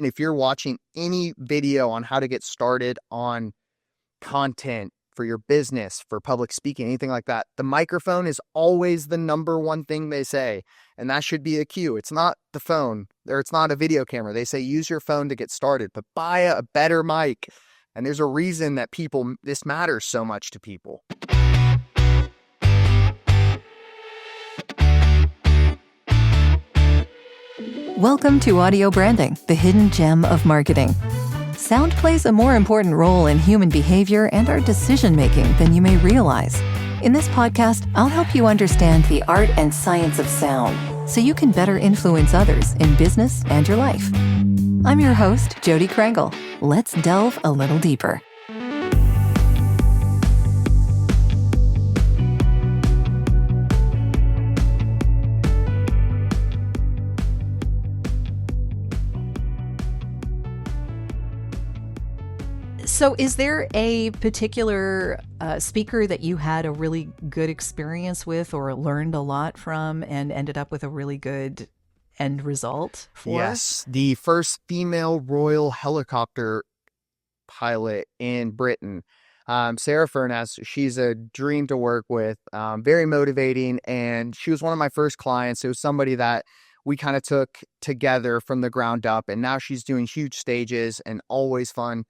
if you're watching any video on how to get started on content for your business, for public speaking, anything like that, the microphone is always the number one thing they say. And that should be a cue. It's not the phone, or it's not a video camera. They say use your phone to get started, but buy a better mic. And there's a reason that this matters so much to people. Welcome to Audio Branding, the hidden gem of marketing. Sound plays a more important role in human behavior and our decision-making than you may realize. In this podcast, I'll help you understand the art and science of sound so you can better influence others in business and your life. I'm your host, Jodi Krangle. Let's delve a little deeper. So is there a particular speaker that you had a really good experience with or learned a lot from and ended up with a really good end result for? Yes, the first female Royal helicopter pilot in Britain, Sarah Furness. She's a dream to work with, very motivating, and she was one of my first clients. It was somebody that we kind of took together from the ground up, and now she's doing huge stages and always fun.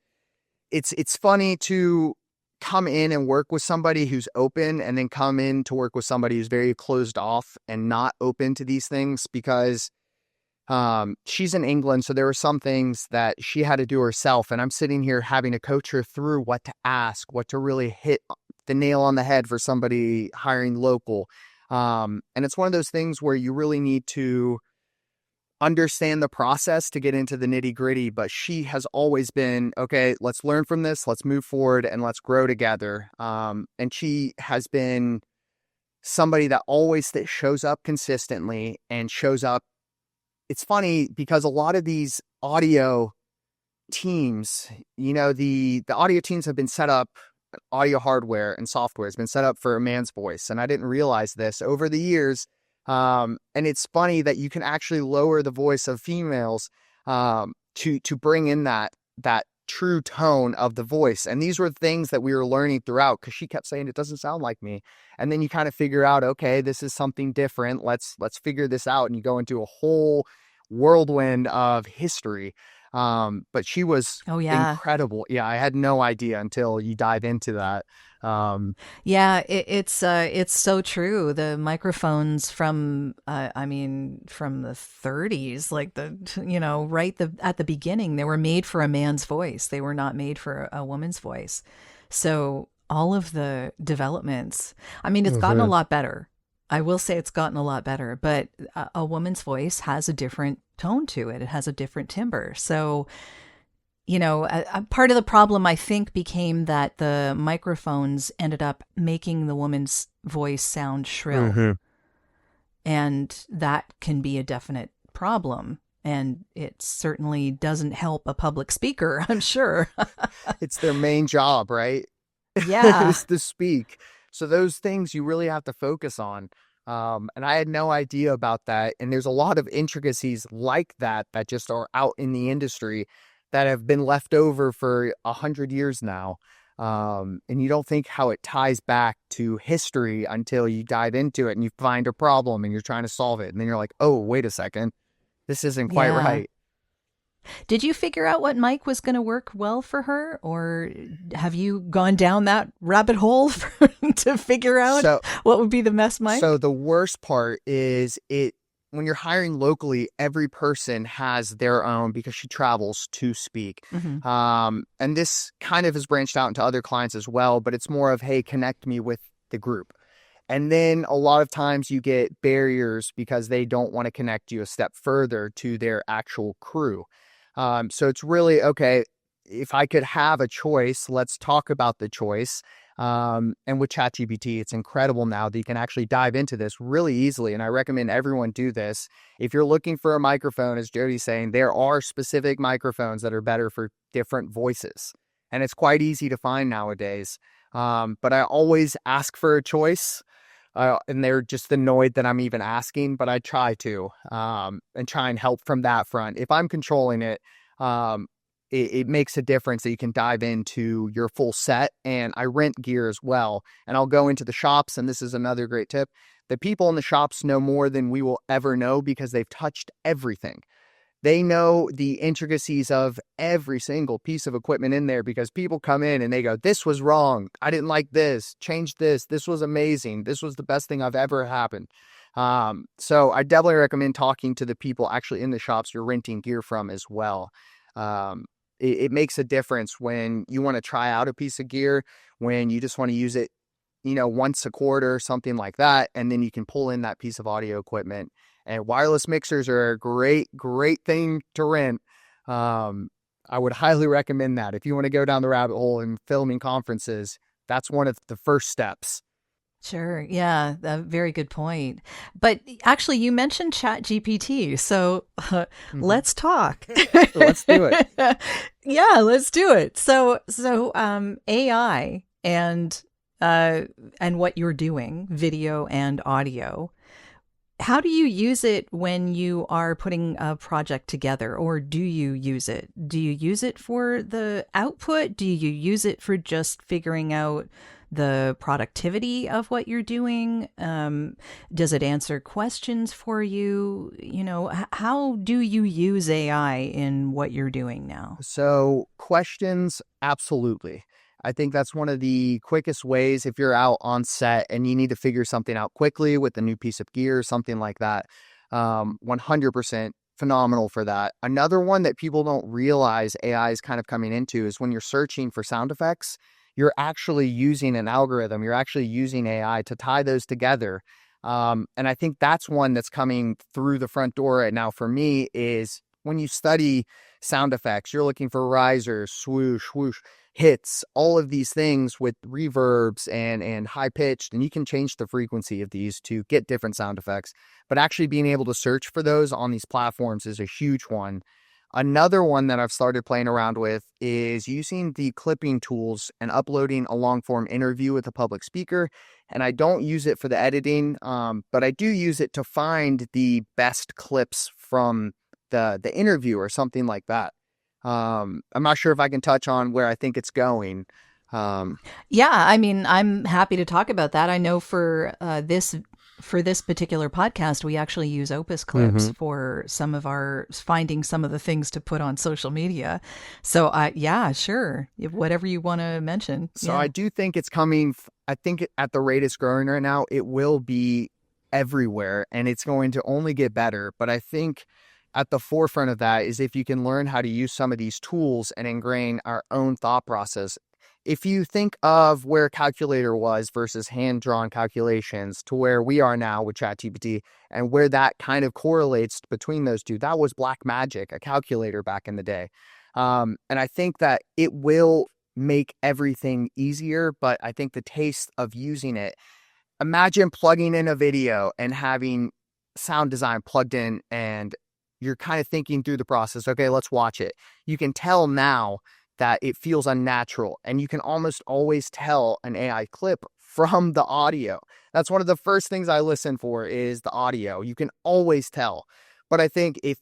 It's funny to come in and work with somebody who's open and then come in to work with somebody who's very closed off and not open to these things, because she's in England. So there were some things that she had to do herself. And I'm sitting here having to coach her through what to ask, what to really hit the nail on the head for somebody hiring local. And it's one of those things where you really need to understand the process to get into the nitty gritty, but she has always been, okay, let's learn from this, let's move forward, and let's grow together. And she has been somebody that always shows up consistently and shows up. It's funny because a lot of these audio teams, the audio teams have been set up, audio hardware and software has been set up for a man's voice. And I didn't realize this over the years. And it's funny that you can actually lower the voice of females to bring in that true tone of the voice. And these were things that we were learning throughout, because she kept saying it doesn't sound like me. And then you kind of figure out, okay, this is something different. Let's figure this out. And you go into a whole whirlwind of history. But she was incredible. Yeah, I had no idea until you dive into that. It's so true. The microphones from the 30s, like at the beginning, they were made for a man's voice. They were not made for a woman's voice. So all of the developments, it's gotten a lot better. I will say it's gotten a lot better, but a woman's voice has a different tone to it. It has a different timbre. So, a part of the problem, I think, became that the microphones ended up making the woman's voice sound shrill. Mm-hmm. And that can be a definite problem. And it certainly doesn't help a public speaker, I'm sure. It's their main job, right? Yeah. It's to speak. So those things you really have to focus on. And I had no idea about that. And there's a lot of intricacies like that just are out in the industry that have been left over for 100 years now. And you don't think how it ties back to history until you dive into it and you find a problem and you're trying to solve it. And then you're like, oh, wait a second, this isn't quite right. Did you figure out what mic was going to work well for her, or have you gone down that rabbit hole to figure out what would be the best mic? So the worst part is when you're hiring locally, every person has their own, because she travels to speak. Mm-hmm. And this kind of has branched out into other clients as well, but it's more of, hey, connect me with the group. And then a lot of times you get barriers because they don't want to connect you a step further to their actual crew. So it's really, okay, if I could have a choice, let's talk about the choice. And with ChatGPT, it's incredible now that you can actually dive into this really easily. And I recommend everyone do this. If you're looking for a microphone, as Jodi's saying, there are specific microphones that are better for different voices. And it's quite easy to find nowadays. But I always ask for a choice. And they're just annoyed that I'm even asking, but I try to, and try and help from that front. If I'm controlling it, um, it makes a difference that you can dive into your full set. And I rent gear as well. And I'll go into the shops, and this is another great tip. The people in the shops know more than we will ever know because they've touched everything. They know the intricacies of every single piece of equipment in there because people come in and they go, this was wrong. I didn't like this. Change this. This was amazing. This was the best thing I've ever happened. So I definitely recommend talking to the people actually in the shops you're renting gear from as well. Um, it makes a difference when you want to try out a piece of gear, when you just want to use it, once a quarter, something like that. And then you can pull in that piece of audio equipment. And wireless mixers are a great, great thing to rent. I would highly recommend that. If you want to go down the rabbit hole in filming conferences, that's one of the first steps. Sure. Yeah, a very good point. But actually, you mentioned Chat GPT, so Hmm. let's talk. Let's do it. Yeah, let's do it. AI and what you're doing, video and audio. How do you use it when you are putting a project together, or do you use it? Do you use it for the output? Do you use it for just figuring out the productivity of what you're doing? Does it answer questions for you? How do you use AI in what you're doing now? So, questions, absolutely. I think that's one of the quickest ways if you're out on set and you need to figure something out quickly with a new piece of gear, something like that. 100% phenomenal for that. Another one that people don't realize AI is kind of coming into is when you're searching for sound effects, you're actually using an algorithm, you're actually using AI to tie those together. And I think that's one that's coming through the front door right now for me is when you study sound effects, you're looking for risers, swoosh, whoosh, hits, all of these things with reverbs and high pitched, and you can change the frequency of these to get different sound effects. But actually being able to search for those on these platforms is a huge one. Another one that I've started playing around with is using the clipping tools and uploading a long form interview with a public speaker. And I don't use it for the editing, but I do use it to find the best clips from the interview or something like that. I'm not sure if I can touch on where I think it's going. Um, Yeah, I mean, I'm happy to talk about that. I know for this particular podcast, we actually use Opus clips mhm. for some of our finding some of the things to put on social media. So, yeah, sure, whatever you want to mention. So I Yeah. do think it's coming. I think at the rate it's growing right now, it will be everywhere and it's going to only get better. But I think at the forefront of that is if you can learn how to use some of these tools and ingrain our own thought process. If you think of where calculator was versus hand-drawn calculations to where we are now with ChatGPT and where that kind of correlates between those two, that was black magic, a calculator back in the day. And I think that it will make everything easier, but I think the taste of using it, imagine plugging in a video and having sound design plugged in and you're kind of thinking through the process. Okay, let's watch it. You can tell now that it feels unnatural and you can almost always tell an AI clip from the audio. That's one of the first things I listen for is the audio. You can always tell. But I think if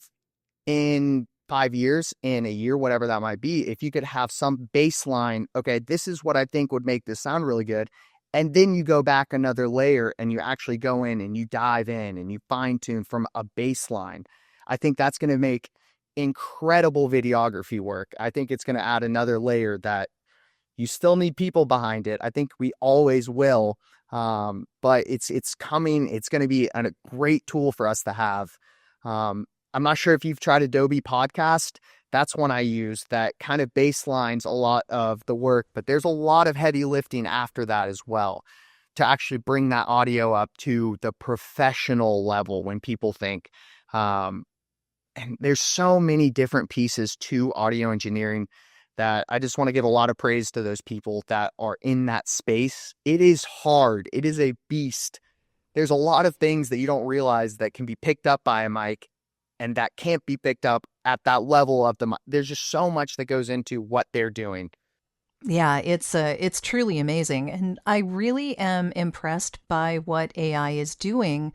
in 5 years, in a year, whatever that might be, if you could have some baseline, okay, this is what I think would make this sound really good. And then you go back another layer and you actually go in and you dive in and you fine tune from a baseline. I think that's going to make incredible videography work. I think it's going to add another layer that you still need people behind it. I think we always will. But it's coming. It's going to be a great tool for us to have. I'm not sure if you've tried Adobe Podcast. That's one I use that kind of baselines a lot of the work, but there's a lot of heavy lifting after that as well to actually bring that audio up to the professional level when people think. Um, and there's so many different pieces to audio engineering that I just want to give a lot of praise to those people that are in that space. It is hard. It is a beast. There's a lot of things that you don't realize that can be picked up by a mic and that can't be picked up at that level of the mic. There's just so much that goes into what they're doing. Yeah, it's truly amazing, and I really am impressed by what AI is doing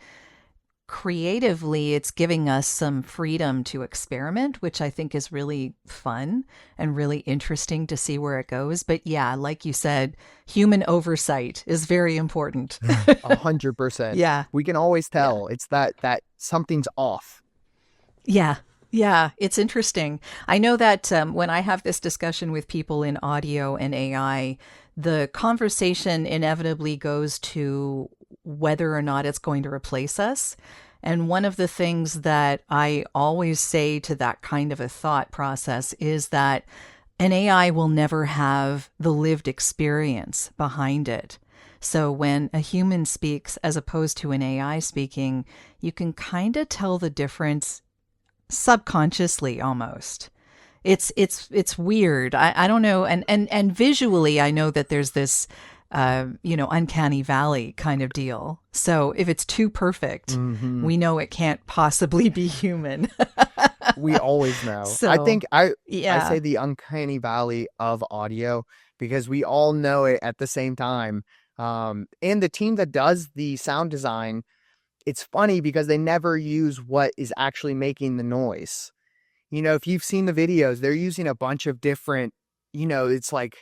creatively, it's giving us some freedom to experiment, which I think is really fun and really interesting to see where it goes. But yeah, like you said, human oversight is very important. 100%. Yeah. We can always Yeah. tell it's that something's off. Yeah. Yeah, it's interesting. I know that when I have this discussion with people in audio and AI, the conversation inevitably goes to whether or not it's going to replace us. And one of the things that I always say to that kind of a thought process is that an AI will never have the lived experience behind it. So when a human speaks as opposed to an AI speaking, you can kind of tell the difference subconsciously almost. It's weird. I don't know. And visually, I know that there's this, uncanny valley kind of deal. So if it's too perfect, Hmm. we know it can't possibly be human. We always know. I So, think I yeah. say the uncanny valley of audio because we all know it at the same time. And the team that does the sound design, it's funny because they never use what is actually making the noise. If you've seen the videos, they're using a bunch of different, it's like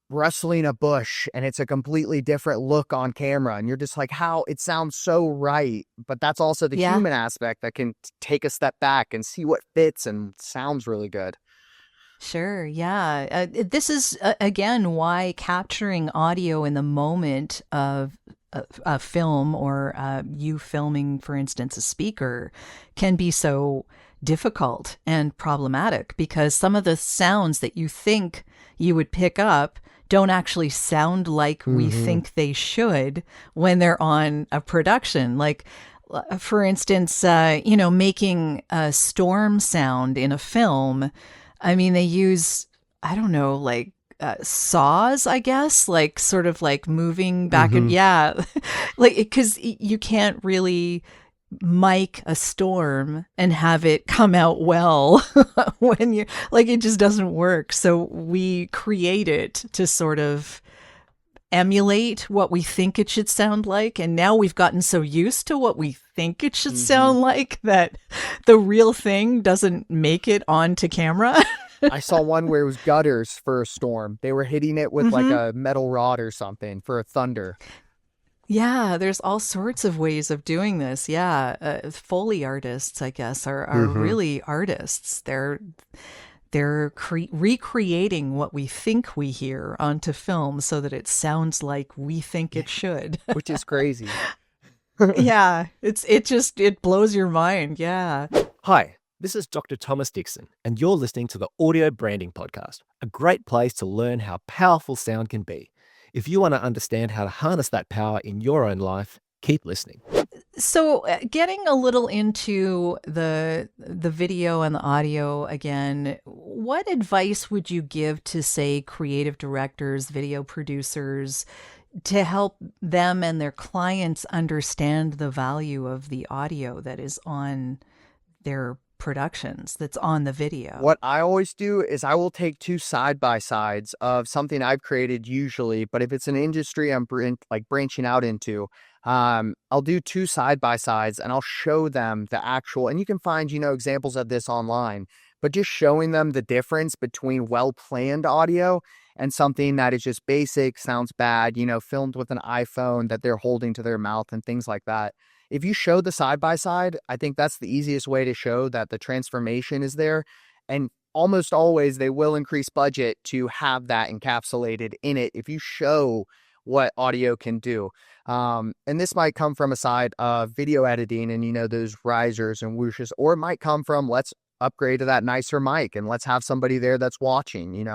rustling a bush and it's a completely different look on camera. And you're just like, how it sounds so right. But that's also the Yeah. human aspect that can take a step back and see what fits and sounds really good. Sure. Yeah. This is, again, why capturing audio in the moment of a film or you filming, for instance, a speaker can be so difficult and problematic because some of the sounds that you think you would pick up don't actually sound like we Hmm. think they should when they're on a production. Like, for instance, making a storm sound in a film. I mean, they use, I don't know, like saws, I guess, like sort of like moving back and Hmm. yeah, like because you can't really mic a storm and have it come out well when you like it just doesn't work. So we create it to sort of emulate what we think it should sound like. And now we've gotten so used to what we think it should Hmm. sound like that the real thing doesn't make it onto camera. I saw one where it was gutters for a storm. They were hitting it with like Mm-hmm. a metal rod or something for a thunder. Yeah, there's all sorts of ways of doing this. Yeah, Foley artists, I guess, are Hmm. really artists. They're recreating what we think we hear onto film so that it sounds like we think it should. Which is crazy. Yeah, it blows your mind. Yeah. Hi, this is Dr. Thomas Dixon, and you're listening to the Audio Branding Podcast, a great place to learn how powerful sound can be. If you want to understand how to harness that power in your own life, keep listening. So, getting a little into the video and the audio again, what advice would you give to, say, creative directors, video producers, to help them and their clients understand the value of the audio that is on their productions, that's on the video? What I always do is I will take two side by sides of something I've created usually, but if it's an industry I'm like branching out into, I'll do two side by sides and I'll show them the actual, and you can find, examples of this online, but just showing them the difference between well planned audio and something that is just basic, sounds bad, filmed with an iPhone that they're holding to their mouth and things like that. If you show the side by side, I think that's the easiest way to show that the transformation is there. And almost always they will increase budget to have that encapsulated in it if you show what audio can do. And this might come from a side of video editing and, those risers and whooshes, or it might come from let's upgrade to that nicer mic and let's have somebody there that's watching,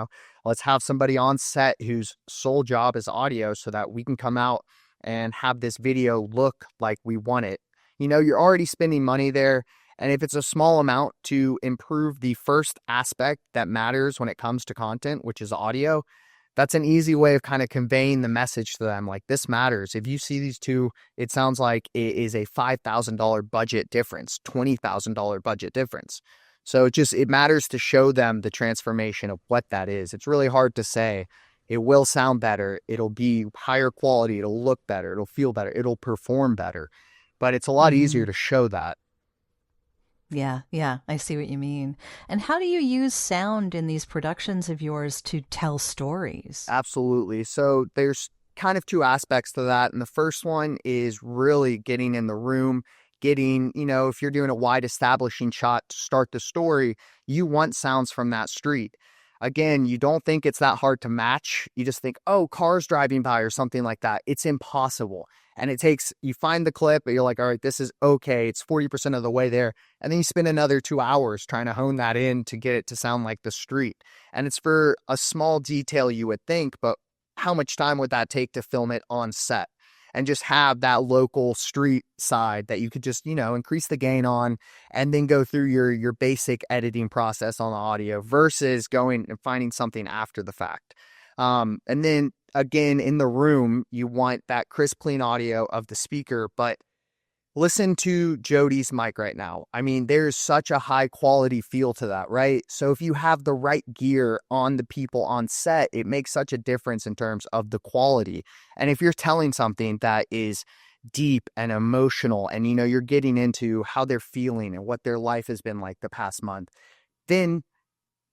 let's have somebody on set whose sole job is audio so that we can come out and have this video look like we want it. You're already spending money there. And if it's a small amount to improve the first aspect that matters when it comes to content, which is audio, that's an easy way of kind of conveying the message to them. Like, this matters. If you see these two, it sounds like it is a $5,000 budget difference, $20,000 budget difference. So it matters to show them the transformation of what that is. It's really hard to say. It will sound better. It'll be higher quality. It'll look better. It'll feel better. It'll perform better. but it's a lot easier to show that. Yeah, yeah, I see what you mean. And how do you use sound in these productions of yours to tell stories? Absolutely. So there's kind of two aspects to that. And the first one is really getting in the room, getting, if you're doing a wide establishing shot to start the story, you want sounds from that street. Again, you don't think it's that hard to match. You just think, oh, cars driving by or something like that. It's impossible. And you find the clip, but you're like, all right, this is okay. It's 40% of the way there. And then you spend another 2 hours trying to hone that in to get it to sound like the street. And it's for a small detail you would think, but how much time would that take to film it on set? And just have that local street side that you could just, increase the gain on and then go through your basic editing process on the audio versus going and finding something after the fact. And then again, in the room, you want that crisp, clean audio of the speaker, but listen to Jodi's mic right now. I mean, there's such a high quality feel to that, right? So if you have the right gear on the people on set, it makes such a difference in terms of the quality. And if you're telling something that is deep and emotional and, you're getting into how they're feeling and what their life has been like the past month, then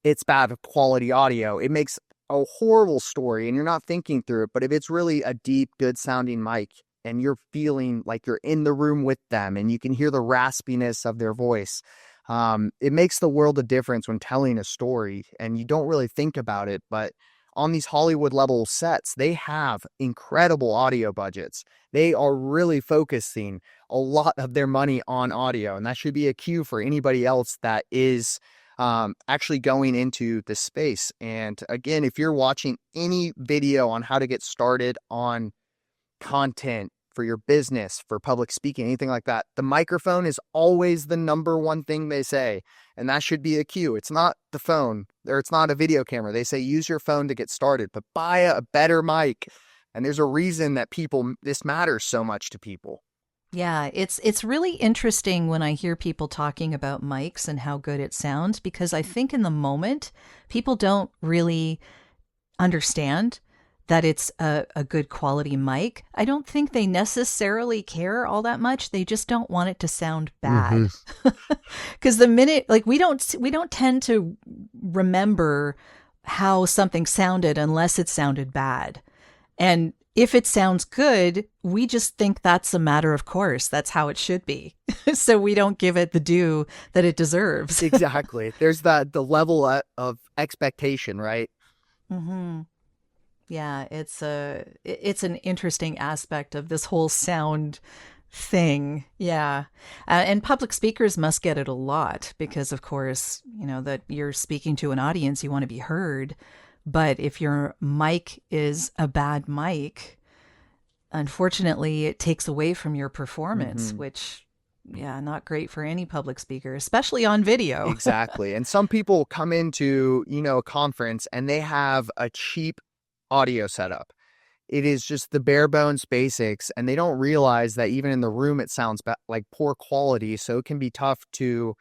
it's bad quality audio. It makes a horrible story and you're not thinking through it. But if it's really a deep, good sounding mic, and you're feeling like you're in the room with them and you can hear the raspiness of their voice, it makes the world of difference when telling a story. And you don't really think about it, but on these Hollywood level sets, they have incredible audio budgets. They are really focusing a lot of their money on audio. And that should be a cue for anybody else that is actually going into this space. And again, if you're watching any video on how to get started on content for your business, for public speaking, anything like that, the microphone is always the number one thing they say. And that should be a cue. It's not the phone or it's not a video camera. They say use your phone to get started, but buy a better mic. And there's a reason that this matters so much to people. Yeah, it's really interesting when I hear people talking about mics and how good it sounds, because I think in the moment people don't really understand that it's a good quality mic. I don't think they necessarily care all that much. They just don't want it to sound bad. Because the minute, like, we don't tend to remember how something sounded unless it sounded bad. And if it sounds good, we just think that's a matter of course. That's how it should be. So we don't give it the due that it deserves. Exactly. There's the level of expectation, right? Mm-hmm. Yeah, it's an interesting aspect of this whole sound thing. Yeah. And public speakers must get it a lot because, of course, that you're speaking to an audience, you want to be heard. But if your mic is a bad mic, unfortunately, it takes away from your performance, which, yeah, not great for any public speaker, especially on video. Exactly. And some people come into, a conference and they have a cheap audio setup. It is just the bare bones basics, and they don't realize that even in the room it sounds like poor quality. So it can be tough to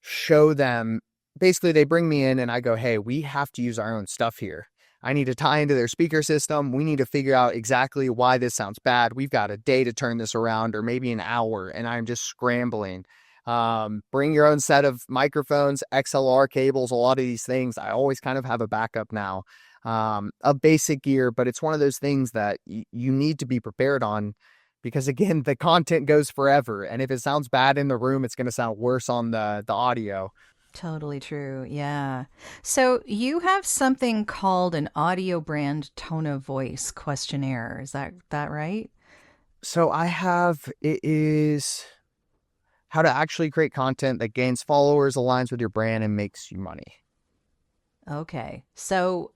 show them. Basically, they bring me in and I go, hey, we have to use our own stuff here. I need to tie into their speaker system. We need to figure out exactly why this sounds bad. We've got a day to turn this around, or maybe an hour, and I'm just scrambling. Bring your own set of microphones, XLR cables, a lot of these things. I always kind of have a backup now. A basic gear, but it's one of those things that you need to be prepared on, because again, the content goes forever. And if it sounds bad in the room, it's going to sound worse on the audio. Totally true. Yeah. So you have something called an audio brand tone of voice questionnaire. Is that right? So it is how to actually create content that gains followers, aligns with your brand, and makes you money. Okay. So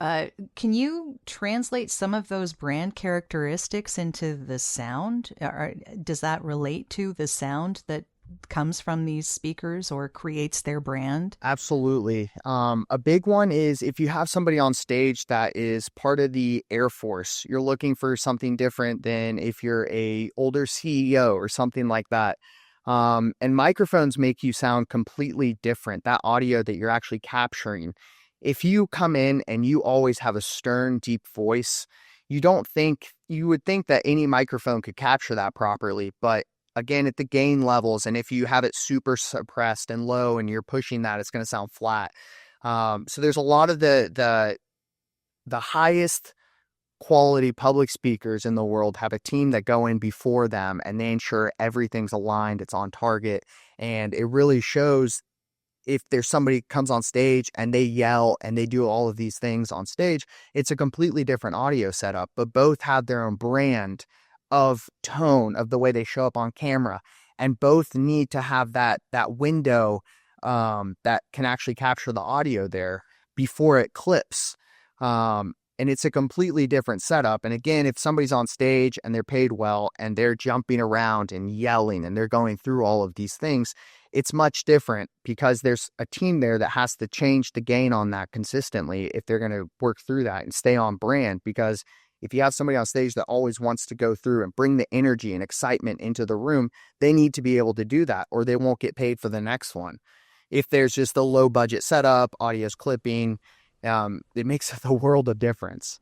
can you translate some of those brand characteristics into the sound? Or does that relate to the sound that comes from these speakers or creates their brand? Absolutely. A big one is if you have somebody on stage that is part of the Air Force, you're looking for something different than if you're a older CEO or something like that. And microphones make you sound completely different. That audio that you're actually capturing. If you come in and you always have a stern, deep voice, you would think that any microphone could capture that properly, but again, at the gain levels. And if you have it super suppressed and low and you're pushing that, it's going to sound flat. So there's a lot of the highest quality public speakers in the world have a team that go in before them and they ensure everything's aligned, it's on target. And it really shows if there's somebody comes on stage and they yell and they do all of these things on stage, it's a completely different audio setup, but both have their own brand of tone of the way they show up on camera. And both need to have that window that can actually capture the audio there before it clips. And it's a completely different setup. And again, if somebody's on stage and they're paid well and they're jumping around and yelling and they're going through all of these things, it's much different because there's a team there that has to change the gain on that consistently if they're going to work through that and stay on brand. Because if you have somebody on stage that always wants to go through and bring the energy and excitement into the room, they need to be able to do that or they won't get paid for the next one. If there's just a low budget setup, audio's clipping, it makes the world of difference.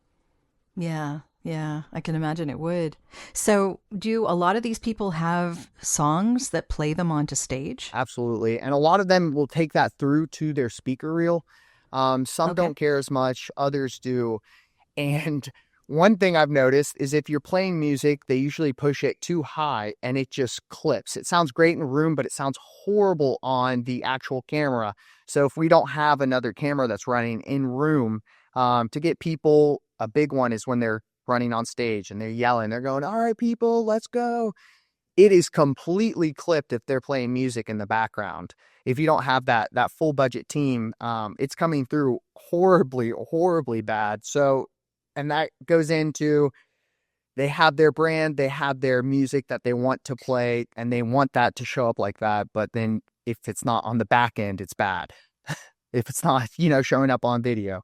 Yeah, I can imagine it would. So do a lot of these people have songs that play them onto stage? Absolutely. And a lot of them will take that through to their speaker reel. Some don't care as much, others do. And one thing I've noticed is if you're playing music, they usually push it too high and it just clips. It sounds great in a room, but it sounds horrible on the actual camera. So if we don't have another camera that's running in room, to get people, a big one is when they're running on stage and they're yelling, they're going, all right, people, let's go. It is completely clipped if they're playing music in the background. If you don't have that full budget team, it's coming through horribly, horribly bad. So, and that goes into, they have their brand, they have their music that they want to play, and they want that to show up like that. But then if it's not on the back end, it's bad. If it's not, showing up on video.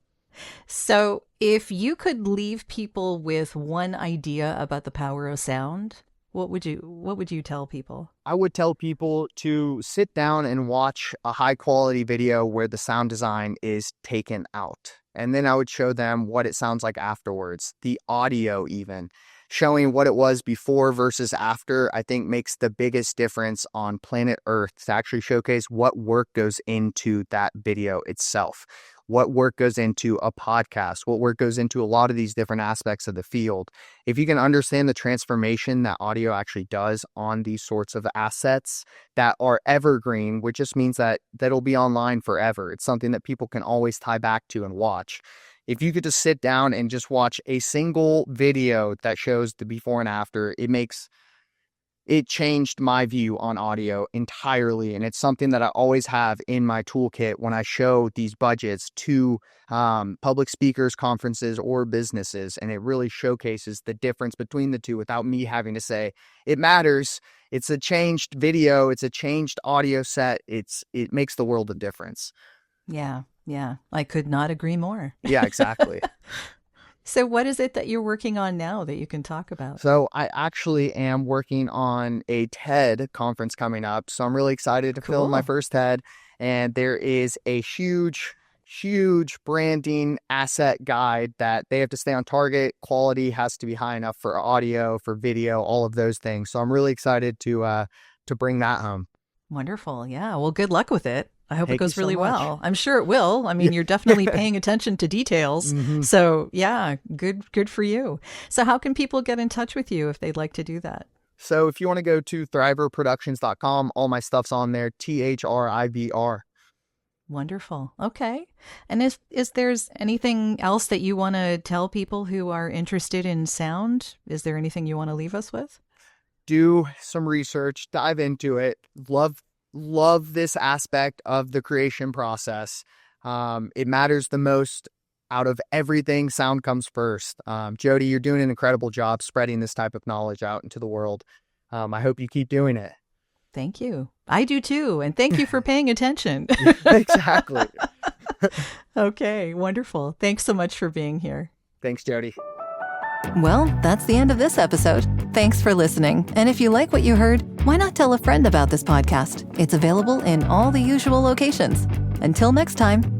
So if you could leave people with one idea about the power of sound, what would you tell people? I would tell people to sit down and watch a high quality video where the sound design is taken out. And then I would show them what it sounds like afterwards, the audio even. Showing what it was before versus after, I think makes the biggest difference on planet Earth to actually showcase what work goes into that video itself. What work goes into a podcast, what work goes into a lot of these different aspects of the field. If you can understand the transformation that audio actually does on these sorts of assets that are evergreen, which just means that it'll be online forever. It's something that people can always tie back to and watch. If you could just sit down and just watch a single video that shows the before and after, it changed my view on audio entirely. And it's something that I always have in my toolkit when I show these budgets to public speakers, conferences, or businesses. And it really showcases the difference between the two without me having to say, it matters. It's a changed video. It's a changed audio set. It makes the world of difference. Yeah. I could not agree more. Yeah, exactly. So what is it that you're working on now that you can talk about? So I actually am working on a TED conference coming up. So I'm really excited to film my first TED. And there is a huge branding asset guide that they have to stay on target. Quality has to be high enough for audio, for video, all of those things. So I'm really excited to bring that home. Wonderful. Yeah. Well, good luck with it. I hope it goes really well. I'm sure it will. I mean, you're definitely paying attention to details. Mm-hmm. So yeah, good for you. So how can people get in touch with you if they'd like to do that? So if you want to go to thrivrproductions.com, all my stuff's on there, THRIVR. Wonderful. Okay. And is there's anything else that you want to tell people who are interested in sound? Is there anything you want to leave us with? Do some research, dive into it. Love this aspect of the creation process. It matters the most out of everything. Sound comes first. Jodi, you're doing an incredible job spreading this type of knowledge out into the world. I hope you keep doing it. Thank you. I do too. And thank you for paying attention. Exactly. Okay, wonderful. Thanks so much for being here. Thanks, Jodi. Well, that's the end of this episode. Thanks for listening. And if you like what you heard, why not tell a friend about this podcast? It's available in all the usual locations. Until next time.